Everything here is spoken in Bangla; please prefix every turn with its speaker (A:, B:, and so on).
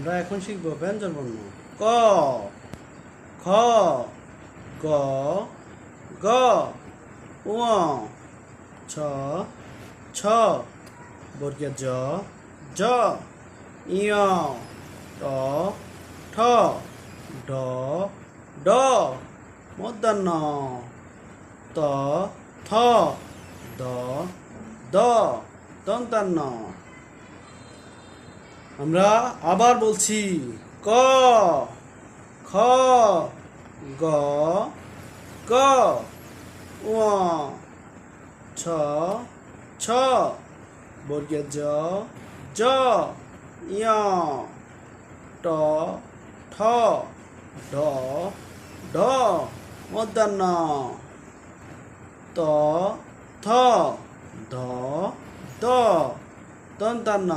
A: আমরা এখন শিখব ব্যঞ্জন বর্ণ। ক, খ, গ, গ, ঙ, ছ, ছ, বর্গীয় জ, জ, ইয়, ট, ঠ, ড, ড, মূর্ধন্য, ত, থ, দ, দ, দন্তান্ন। আমরা আবার বলছি, ক, খ, গ, গ, ঙ, ছ, ছ, বর্গীয় জ, জ, ইয়, ট, ঠ, ড, ঢ, মূর্ধন্য, ত, থ, দ, দ, দন্তান্ন।